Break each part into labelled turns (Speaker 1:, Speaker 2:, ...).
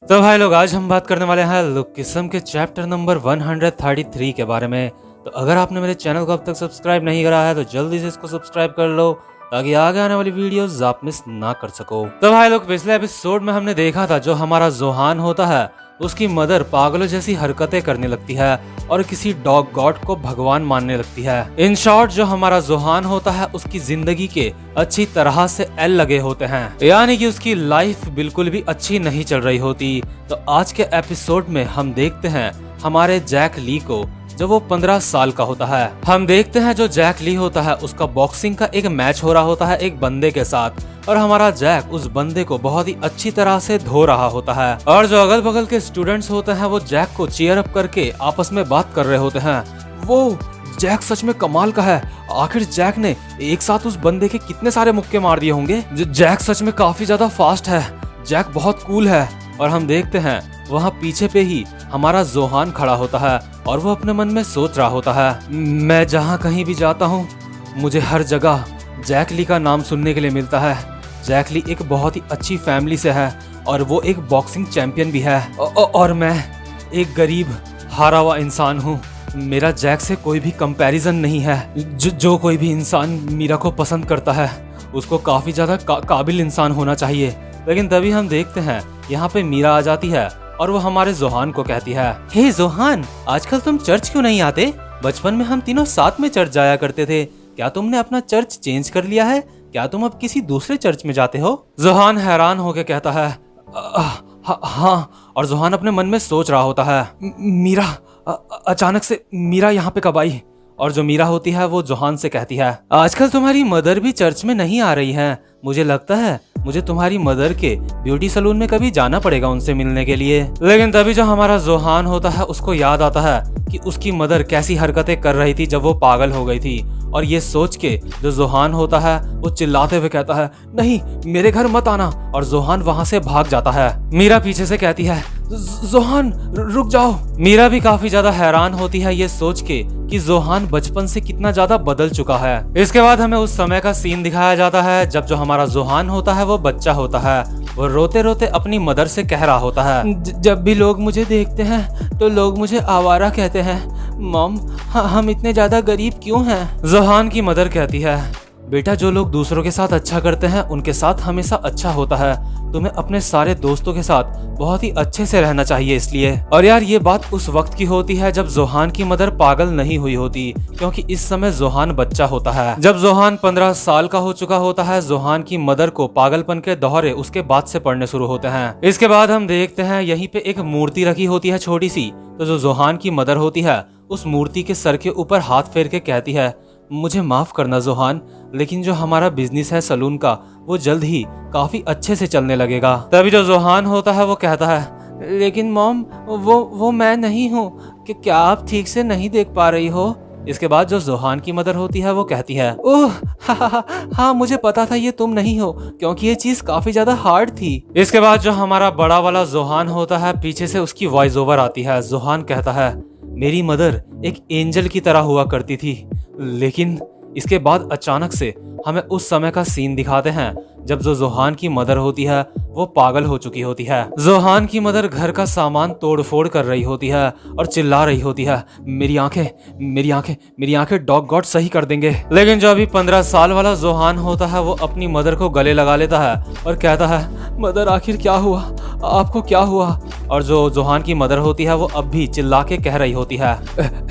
Speaker 1: तो भाई लोग, आज हम बात करने वाले हैं लुक किस्म के चैप्टर नंबर 133 के बारे में। तो अगर आपने मेरे चैनल को अब तक सब्सक्राइब नहीं करा है तो जल्दी से इसको सब्सक्राइब कर लो ताकि आगे आने वाली वीडियोस आप मिस ना कर सको। तो भाई लोग, पिछले एपिसोड में हमने देखा था जो हमारा जोहान होता है उसकी मदर पागलों जैसी हरकतें करने लगती है और किसी डॉग गॉड को भगवान मानने लगती है। इन शॉर्ट, जो हमारा जोहान होता है उसकी जिंदगी के अच्छी तरह से एल लगे होते हैं, यानी कि उसकी लाइफ बिल्कुल भी अच्छी नहीं चल रही होती। तो आज के एपिसोड में हम देखते हैं हमारे जैक ली को, जो वो 15 साल का होता है। हम देखते हैं जो जैक ली होता है उसका बॉक्सिंग का एक मैच हो रहा होता है एक बंदे के साथ, और हमारा जैक उस बंदे को बहुत ही अच्छी तरह से धो रहा होता है। और जो अगल बगल के स्टूडेंट्स होते हैं वो जैक को चीयर अप करके आपस में बात कर रहे होते हैं। वो जैक सच में कमाल का है, आखिर जैक ने एक साथ उस बंदे के कितने सारे मुक्के मार दिए होंगे। जैक सच में काफी ज्यादा फास्ट है, जैक बहुत कूल है। और हम देखते हैं वहाँ पीछे पे ही हमारा जोहान खड़ा होता है और वो अपने मन में सोच रहा होता है, मैं जहाँ कहीं भी जाता हूँ मुझे हर जगह जैक ली का नाम सुनने के लिए मिलता है। जैक ली एक बहुत ही अच्छी फैमिली से है और वो एक बॉक्सिंग चैंपियन भी है, और मैं एक गरीब हारा हुआ इंसान हूँ। मेरा जैक से कोई भी कंपैरिजन नहीं है। जो कोई भी इंसान मीरा को पसंद करता है उसको काफी ज्यादा काबिल इंसान होना चाहिए। लेकिन तभी हम देखते हैं यहाँ पे मीरा आ जाती है और वो हमारे जोहान को कहती है, हे जोहान, आजकल तुम चर्च क्यों नहीं आते? बचपन में हम तीनों साथ में चर्च जाया करते थे, क्या तुमने अपना चर्च चेंज कर लिया है? क्या तुम अब किसी दूसरे चर्च में जाते हो? जोहान हैरान होकर कहता है, हाँ। और जोहान अपने मन में सोच रहा होता है, मीरा अचानक से मीरा यहाँ पे कब आई? और जो मीरा होती है वो जोहान से कहती है, आजकल तुम्हारी मदर भी चर्च में नहीं आ रही है। मुझे लगता है मुझे तुम्हारी मदर के ब्यूटी सलून में कभी जाना पड़ेगा उनसे मिलने के लिए। लेकिन तभी जो हमारा जोहान होता है उसको याद आता है कि उसकी मदर कैसी हरकतें कर रही थी जब वो पागल हो गई थी। और ये सोच के जो जोहान होता है वो चिल्लाते हुए कहता है, नहीं, मेरे घर मत आना। और जोहान वहाँ से भाग जाता है। मीरा पीछे से कहती है, जोहान रुक जाओ। मीरा भी काफी ज्यादा हैरान होती है ये सोच के कि जोहान बचपन से कितना ज्यादा बदल चुका है। इसके बाद हमें उस समय का सीन दिखाया जाता है जब जो हमारा जोहान होता है वो बच्चा होता है। वो रोते रोते अपनी मदर से कह रहा होता है, जब भी लोग मुझे देखते हैं तो लोग मुझे आवारा कहते हैं। मॉम, हम इतने ज्यादा गरीब क्यों हैं? जोहान की मदर कहती है, बेटा, जो लोग दूसरों के साथ अच्छा करते हैं उनके साथ हमेशा अच्छा होता है। तुम्हें अपने सारे दोस्तों के साथ बहुत ही अच्छे से रहना चाहिए इसलिए। और यार, ये बात उस वक्त की होती है जब जोहान की मदर पागल नहीं हुई होती, क्योंकि इस समय जोहान बच्चा होता है। जब जोहान 15 साल का हो चुका होता है, जोहान की मदर को पागलपन के दौरे उसके बाद से पड़ने शुरू होते हैं। इसके बाद हम देखते हैं यहीं पे एक मूर्ति रखी होती है छोटी सी। तो जो जोहान की मदर होती है उस मूर्ति के सर के ऊपर हाथ फेर के कहती है, मुझे माफ करना जोहान, लेकिन जो हमारा बिजनेस है सलून का वो जल्द ही काफी अच्छे से चलने लगेगा। तभी जो जोहान होता है वो कहता है, लेकिन मॉम, वो मैं नहीं हूँ। कि क्या आप ठीक से नहीं देख पा रही हो? इसके बाद जो जोहान की मदर होती है वो कहती है, ओह हाँ, मुझे पता था ये तुम नहीं हो, क्योंकि ये चीज काफी ज्यादा हार्ड थी। इसके बाद जो हमारा बड़ा वाला जोहान होता है पीछे से उसकी वॉइस ओवर आती है। जोहान कहता है, मेरी मदर एक एंजल की तरह हुआ करती थी। लेकिन इसके बाद अचानक से हमें उस समय का सीन दिखाते हैं जब जो जोहान की मदर होती है वो पागल हो चुकी होती है। जोहान की मदर घर का सामान तोड़ फोड़ कर रही होती है और चिल्ला रही होती है, मेरी आंखें डॉग गॉड सही कर देंगे। लेकिन जो अभी 15 साल वाला जोहान होता है वो अपनी मदर को गले लगा लेता है और कहता है, मदर, आखिर क्या हुआ? आपको क्या हुआ? और जो जोहान की मदर होती है वो अब भी चिल्ला के कह रही होती है,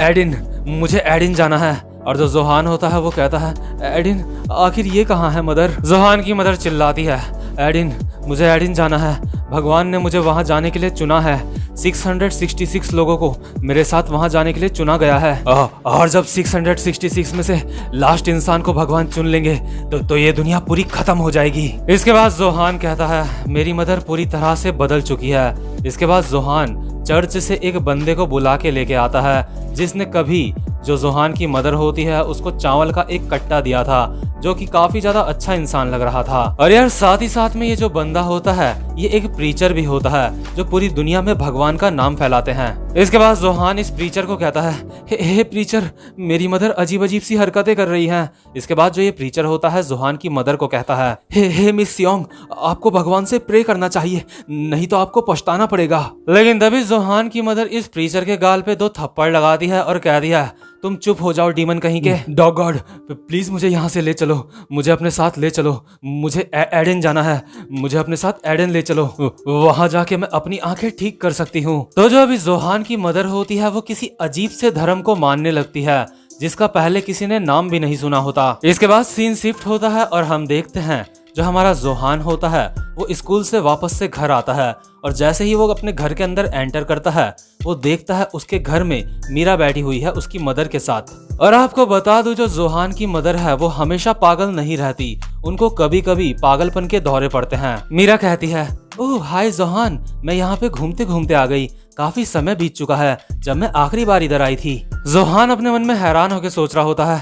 Speaker 1: एडिन, मुझे एडिन जाना है। और जो जोहान होता है वो कहता है, एडिन, आखिर ये कहाँ है मदर? जोहान की मदर चिल्लाती है, एडिन, मुझे एडिन जाना है। भगवान ने मुझे वहाँ जाने के लिए चुना है। 666 लोगों को मेरे साथ वहाँ जाने के लिए चुना गया है। और जब 666 में से लास्ट इंसान को भगवान चुन लेंगे तो ये दुनिया पूरी खत्म हो जाएगी। इसके बाद जोहान कहता है, मेरी मदर पूरी तरह से बदल चुकी है। इसके बाद जोहान चर्च से एक बंदे को बुला के लेके आता है जिसने कभी जो जोहान की मदर होती है उसको चावल का एक कट्टा दिया था, जो कि काफी ज्यादा अच्छा इंसान लग रहा था। और यार, साथ ही साथ में ये जो बंदा होता है ये एक प्रीचर भी होता है जो पूरी दुनिया में भगवान का नाम फैलाते हैं। इसके बाद जोहान इस प्रीचर को कहता है, हे प्रीचर, मेरी मदर अजीब अजीब सी हरकतें कर रही हैं। इसके बाद जो ये प्रीचर होता है जोहान की मदर को कहता है, हे मिस सियोंग, आपको भगवान से प्रे करना चाहिए, नहीं तो आपको पछताना पड़ेगा। लेकिन तभी जोहान की मदर इस प्रीचर के गाल पे 2 थप्पड़ लगाती है और कह दिया, तुम चुप हो जाओ डीमन कहीं के। डॉग गॉड, प्लीज मुझे यहाँ से ले चलो, मुझे अपने साथ ले चलो, मुझे एडन जाना है, मुझे अपने साथ एडन ले चलो, वहां जाके मैं अपनी आंखें ठीक कर सकती हूँ। तो जो अभी जोहान की मदर होती है वो किसी अजीब से धर्म को मानने लगती है जिसका पहले किसी ने नाम भी नहीं सुना होता। इसके बाद सीन शिफ्ट होता है और हम देखते हैं जो हमारा जोहान होता है वो स्कूल से वापस से घर आता है और जैसे ही वो अपने घर के अंदर एंटर करता है वो देखता है उसके घर में मीरा बैठी हुई है उसकी मदर के साथ। और आपको बता दूं जो जोहान की मदर है वो हमेशा पागल नहीं रहती, उनको कभी कभी पागलपन के दौरे पड़ते हैं। मीरा कहती है, ओह हाय जोहान, मैं यहाँ पे घूमते घूमते आ गई, काफी समय बीत चुका है जब मैं आखिरी बार इधर आई थी। जोहान अपने मन में हैरान होकर सोच रहा होता है,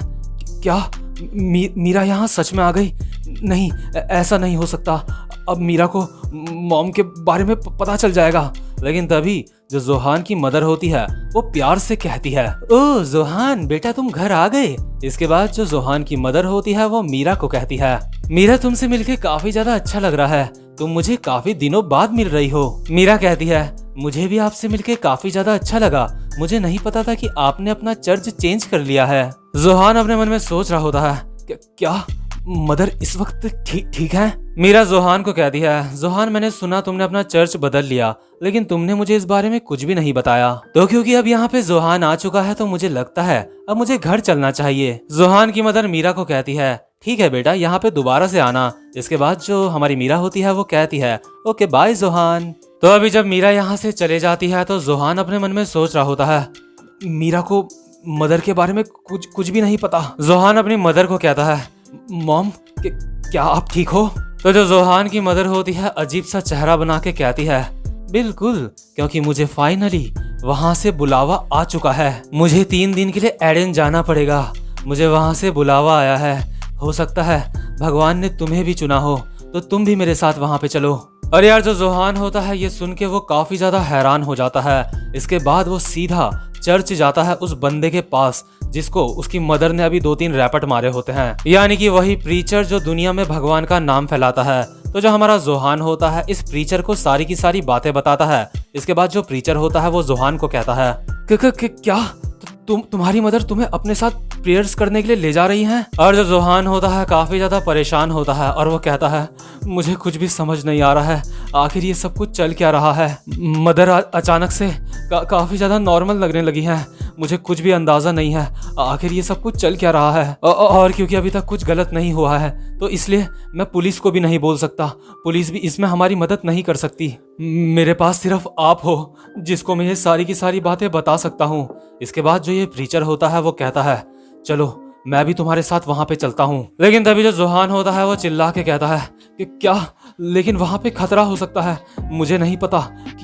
Speaker 1: क्या मीरा यहाँ सच में आ गई? नहीं, ऐसा नहीं हो सकता, अब मीरा को मॉम के बारे में पता चल जाएगा। लेकिन तभी जो जोहान की मदर होती है वो प्यार से कहती है, ओह जोहान बेटा, तुम घर आ गए। इसके बाद जो जोहान की मदर होती है वो मीरा को कहती है, मीरा तुमसे मिलके काफी ज्यादा अच्छा लग रहा है, तुम मुझे काफी दिनों बाद मिल रही हो। मीरा कहती है, मुझे भी आपसे मिलके काफी ज्यादा अच्छा लगा, मुझे नहीं पता था कि आपने अपना चर्च चेंज कर लिया है। जोहान अपने मन में सोच रहा होता है, क्या मदर इस वक्त ठीक है? मीरा जोहान को कहती है, जोहान मैंने सुना तुमने अपना चर्च बदल लिया, लेकिन तुमने मुझे इस बारे में कुछ भी नहीं बताया। तो क्योंकि अब यहाँ पे जोहान आ चुका है तो मुझे लगता है अब मुझे घर चलना चाहिए। जोहान की मदर मीरा को कहती है, ठीक है बेटा, यहाँ पे दोबारा से आना। इसके बाद जो हमारी मीरा होती है वो कहती है, ओके बाय जोहान। तो अभी जब मीरा यहाँ से चले जाती है तो जोहान अपने मन में सोच रहा होता है, मीरा को मदर के बारे में कुछ भी नहीं पता। जोहान अपनी मदर को कहता है, मॉम क्या आप ठीक हो? तो जो जोहान की मदर होती है अजीब सा चेहरा बना के कहती है, बिल्कुल, क्योंकि मुझे फाइनली वहां से बुलावा आ चुका है। मुझे 3 दिन के लिए एडन जाना पड़ेगा, मुझे वहां से बुलावा आया है। हो सकता है भगवान ने तुम्हें भी चुना हो तो तुम भी मेरे साथ वहां पे चलो। और यार जो जोहान होता है ये सुन के वो काफी ज्यादा हैरान हो जाता है। इसके बाद वो सीधा चर्च जाता है उस बंदे के पास जिसको उसकी मदर ने अभी 2-3 रैपट मारे होते हैं, यानी कि वही प्रीचर जो दुनिया में भगवान का नाम फैलाता है। तो जो हमारा जोहान होता है इस प्रीचर को सारी की सारी बातें बताता है। इसके बाद जो प्रीचर होता है वो जोहान को कहता है, क्या तुम्हारी मदर तुम्हें अपने साथ प्रेयर्स करने के लिए ले जा रही हैं? और जो जोहान होता है काफी ज्यादा परेशान होता है और वो कहता है, मुझे कुछ भी समझ नहीं आ रहा है, आखिर ये सब कुछ चल क्या रहा है? मदर अचानक से काफी ज्यादा नॉर्मल लगने लगी हैं, मुझे कुछ भी अंदाजा नहीं है आखिर ये सब कुछ चल क्या रहा है। और क्योंकि अभी तक कुछ गलत नहीं हुआ है तो इसलिए मैं पुलिस को भी नहीं बोल सकता, पुलिस भी इसमें हमारी मदद नहीं कर सकती। मेरे पास सिर्फ आप हो जिसको मैं ये सारी की सारी बातें बता सकता हूँ। इसके बाद जो ये प्रीचर होता है वो कहता है, चलो मैं भी तुम्हारे साथ वहां पे चलता हूँ। लेकिन तभी जो जोहान होता है वो चिल्ला के कहता है कि क्या, लेकिन वहां पे खतरा हो सकता है, मुझे नहीं पता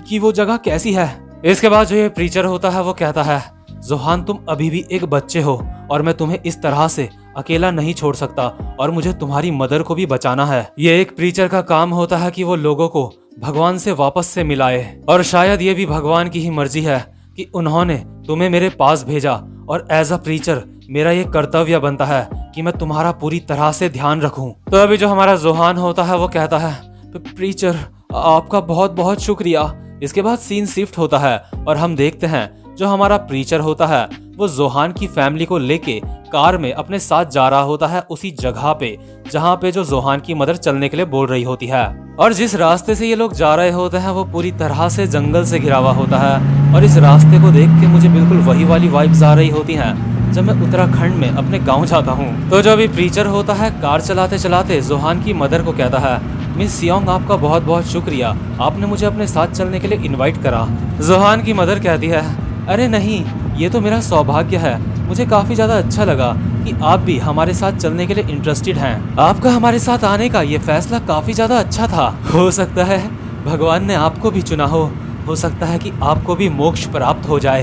Speaker 1: कि वो जगह कैसी है। इसके बाद जो ये प्रीचर होता है वो कहता है, जोहान तुम अभी भी एक बच्चे हो और मैं तुम्हें इस तरह से अकेला नहीं छोड़ सकता और मुझे तुम्हारी मदर को भी बचाना है। ये एक प्रीचर का काम होता है कि वो लोगों को भगवान से वापस से मिलाए और शायद ये भी भगवान की ही मर्जी है कि उन्होंने तुम्हें मेरे पास भेजा और एज अ प्रीचर मेरा ये कर्तव्य बनता है कि मैं तुम्हारा पूरी तरह से ध्यान रखूं। तो अभी जो हमारा जोहान होता है वो कहता है, प्रीचर आपका बहुत बहुत शुक्रिया। इसके बाद सीन शिफ्ट होता है और हम देखते हैं जो हमारा प्रीचर होता है वो जोहान की फैमिली को लेके कार में अपने साथ जा रहा होता है उसी जगह पे जहाँ पे जो जोहान की मदर चलने के लिए बोल रही होती है। और जिस रास्ते से ये लोग जा रहे होते हैं वो पूरी तरह से जंगल से घिरा हुआ होता है और इस रास्ते को देख के मुझे बिल्कुल वही वाली वाइब्स आ रही होती हैं जब मैं उत्तराखंड में अपने गाँव जाता हूँ। तो जो अभी प्रीचर होता है कार चलाते चलाते जोहान की मदर को कहता है, मिस सियोंग आपका बहुत बहुत शुक्रिया, आपने मुझे अपने साथ चलने के लिए इनवाइट करा। जोहान की मदर कहती है, अरे नहीं, ये तो मेरा सौभाग्य है, मुझे काफी ज्यादा अच्छा लगा कि आप भी हमारे साथ चलने के लिए इंटरेस्टेड हैं। आपका हमारे साथ आने का ये फैसला काफी ज्यादा अच्छा था। हो सकता है भगवान ने आपको भी चुना हो सकता है कि आपको भी मोक्ष प्राप्त हो जाए।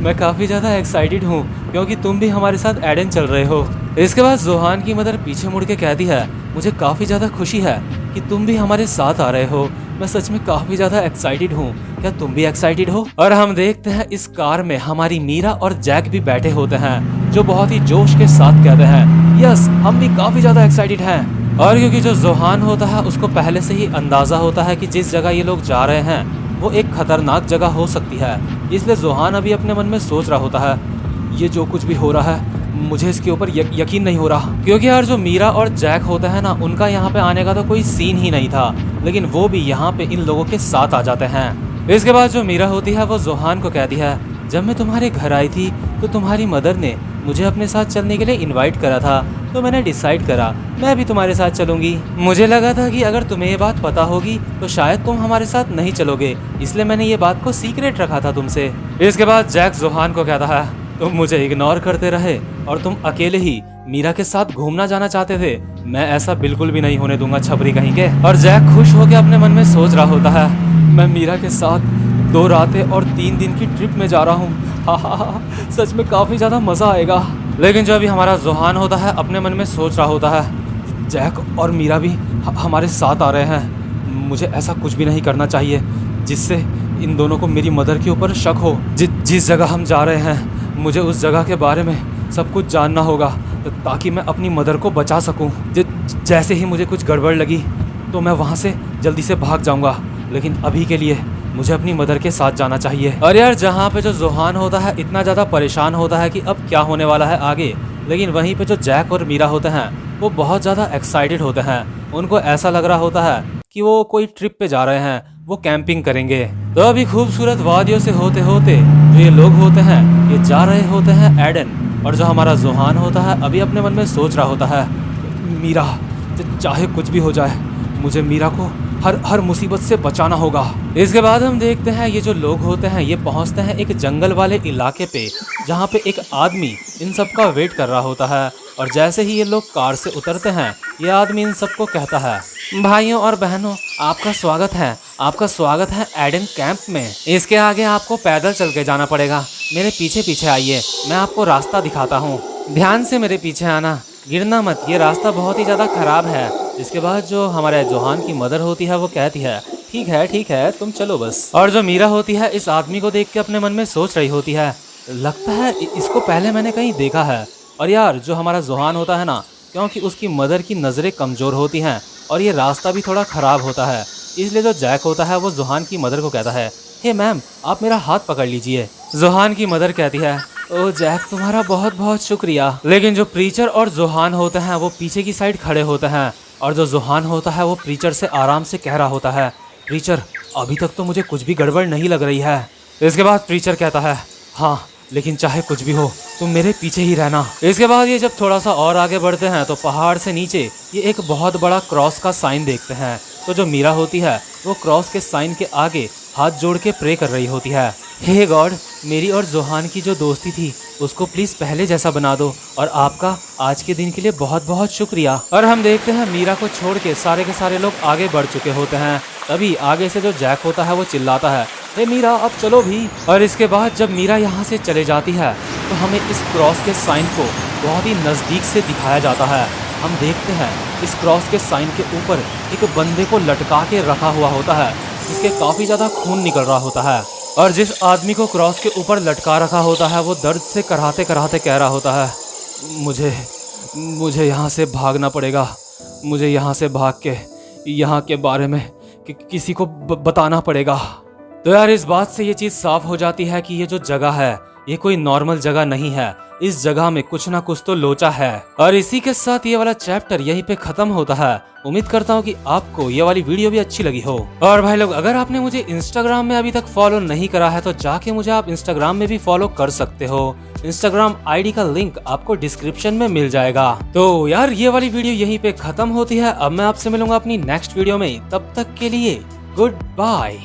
Speaker 1: मैं काफी ज्यादा एक्साइटेड हूँ क्योंकि तुम भी हमारे साथ एडन चल रहे हो। इसके बाद जोहान की मदर पीछे मुड़ के कहती है, मुझे काफी ज्यादा खुशी है कि तुम भी हमारे साथ आ रहे हो। मैं सच में काफी ज्यादा एक्साइटेड हूँ। क्या तुम भी एक्साइटेड हो? और हम देखते हैं इस कार में हमारी मीरा और जैक भी बैठे होते हैं, जो बहुत ही जोश के साथ कहते हैं यस, हम भी काफी ज्यादा एक्साइटेड हैं। और क्योंकि जो जोहान होता है उसको पहले से ही अंदाजा होता है कि जिस जगह ये लोग जा रहे हैं वो एक खतरनाक जगह हो सकती है, इसलिए जोहान अभी अपने मन में सोच रहा होता है ये जो कुछ भी हो रहा है मुझे इसके ऊपर यकीन नहीं हो रहा। क्योंकि यार जो मीरा और जैक होता है ना, उनका यहाँ पे आने का तो कोई सीन ही नहीं था, लेकिन वो भी यहाँ पे इन लोगों के साथ आ जाते हैं। इसके बाद जो मीरा होती है वो जोहान को कहती है जब मैं तुम्हारे घर आई थी तो तुम्हारी मदर ने मुझे अपने साथ चलने के लिए इनवाइट करा था, तो मैंने डिसाइड करा मैं भी तुम्हारे साथ चलूंगी। मुझे लगा था कि अगर तुम्हें ये बात पता होगी तो शायद तुम हमारे साथ नहीं चलोगे, इसलिए मैंने ये बात को सीक्रेट रखा था तुमसे। इसके बाद जैक जोहान को कहता है तुम मुझे इग्नोर करते रहे और तुम अकेले ही मीरा के साथ घूमना जाना चाहते थे, मैं ऐसा बिल्कुल भी नहीं होने दूंगा छपरी कहीं के। और जैक खुश होकर अपने मन में सोच रहा होता है मैं मीरा के साथ 2 रातें और 3 दिन की ट्रिप में जा रहा हूँ, हा, सच में काफी ज्यादा मजा आएगा। लेकिन जो अभी हमारा जोहान होता है अपने मन में सोच रहा होता है जैक और मीरा भी हमारे साथ आ रहे हैं, मुझे ऐसा कुछ भी नहीं करना चाहिए जिससे इन दोनों को मेरी मदर के ऊपर शक हो। जिस जगह हम जा रहे हैं मुझे उस जगह के बारे में सब कुछ जानना होगा ताकि मैं अपनी मदर को बचा सकूं। जैसे ही मुझे कुछ गड़बड़ लगी तो मैं वहां से जल्दी से भाग जाऊंगा, लेकिन अभी के लिए मुझे अपनी मदर के साथ जाना चाहिए। और यार जहाँ पे जो जोहान होता है इतना ज़्यादा परेशान होता है कि अब क्या होने वाला है आगे, लेकिन वहीं पे जो जैक और मीरा होते हैं वो बहुत ज़्यादा एक्साइटेड होते हैं। उनको ऐसा लग रहा होता है कि वो कोई ट्रिप पे जा रहे हैं, वो कैंपिंग करेंगे। तो अभी खूबसूरत वादियों से होते होते जो ये लोग होते हैं ये जा रहे होते हैं एडन। और जो हमारा जोहान होता है अभी अपने मन में सोच रहा होता है मीरा, चाहे कुछ भी हो जाए मुझे मीरा को हर मुसीबत से बचाना होगा। इसके बाद हम देखते हैं ये जो लोग होते हैं ये पहुंचते हैं एक जंगल वाले इलाके पे, जहाँ पे एक आदमी इन सब का वेट कर रहा होता है। और जैसे ही ये लोग कार से उतरते हैं ये आदमी इन सबको कहता है भाइयों और बहनों आपका स्वागत है एडन कैंप में। इसके आगे आपको पैदल चल के जाना पड़ेगा, मेरे पीछे पीछे आइए, मैं आपको रास्ता दिखाता हूँ। ध्यान से मेरे पीछे आना, गिरना मत, ये रास्ता बहुत ही ज़्यादा खराब है। इसके बाद जो हमारे जोहान की मदर होती है वो कहती है ठीक है तुम चलो बस। और जो मीरा होती है इस आदमी को देख के अपने मन में सोच रही होती है लगता है इसको पहले मैंने कहीं देखा है। और यार जो हमारा जोहान होता है ना, क्योंकि उसकी मदर की नज़रें कमज़ोर होती हैं और ये रास्ता भी थोड़ा ख़राब होता है, इसलिए जो जैक होता है वो जोहान की मदर को कहता है हे मैम आप मेरा हाथ पकड़ लीजिए। जोहान की मदर कहती है ओ जैक तुम्हारा बहुत बहुत शुक्रिया। लेकिन जो प्रीचर और जोहान होते हैं वो पीछे की साइड खड़े होते हैं और जो जोहान होता है वो प्रीचर से आराम से कह रहा होता है प्रीचर अभी तक तो मुझे कुछ भी गड़बड़ नहीं लग रही है। इसके बाद प्रीचर कहता है हाँ लेकिन चाहे कुछ भी हो तुम मेरे पीछे ही रहना। इसके बाद ये जब थोड़ा सा और आगे बढ़ते हैं तो पहाड़ से नीचे ये एक बहुत बड़ा क्रॉस का साइन देखते हैं। तो जो मीरा होती है वो क्रॉस के साइन के आगे हाथ जोड़ के प्रे कर रही होती है हे गॉड मेरी और जोहान की जो दोस्ती थी उसको प्लीज़ पहले जैसा बना दो और आपका आज के दिन के लिए बहुत बहुत शुक्रिया। और हम देखते हैं मीरा को छोड़ के सारे लोग आगे बढ़ चुके होते हैं। तभी आगे से जो जैक होता है वो चिल्लाता है हे मीरा अब चलो भी। और इसके बाद जब मीरा यहाँ से चले जाती है तो हमें इस क्रॉस के साइन को बहुत ही नज़दीक से दिखाया जाता है। हम देखते हैं इस क्रॉस के साइन के ऊपर एक बंदे को लटका के रखा हुआ होता है जिसके काफ़ी ज़्यादा खून निकल रहा होता है। और जिस आदमी को क्रॉस के ऊपर लटका रखा होता है वो दर्द से कराहते कराहते कह रहा होता है मुझे यहाँ से भागना पड़ेगा, मुझे यहाँ से भाग के यहाँ के बारे में किसी को बताना पड़ेगा। तो यार इस बात से ये चीज़ साफ हो जाती है कि ये जो जगह है ये कोई नॉर्मल जगह नहीं है, इस जगह में कुछ ना कुछ तो लोचा है। और इसी के साथ ये वाला चैप्टर यहीं पे खत्म होता है। उम्मीद करता हूँ कि आपको ये वाली वीडियो भी अच्छी लगी हो। और भाई लोग अगर आपने मुझे इंस्टाग्राम में अभी तक फॉलो नहीं करा है तो जाके मुझे आप इंस्टाग्राम में भी फॉलो कर सकते हो। इंस्टाग्राम आईडी का लिंक आपको डिस्क्रिप्शन में मिल जाएगा। तो यार ये वाली वीडियो यहीं पे खत्म होती है। अब मैं आपसे मिलूंगा अपनी नेक्स्ट वीडियो में, तब तक के लिए गुड बाय।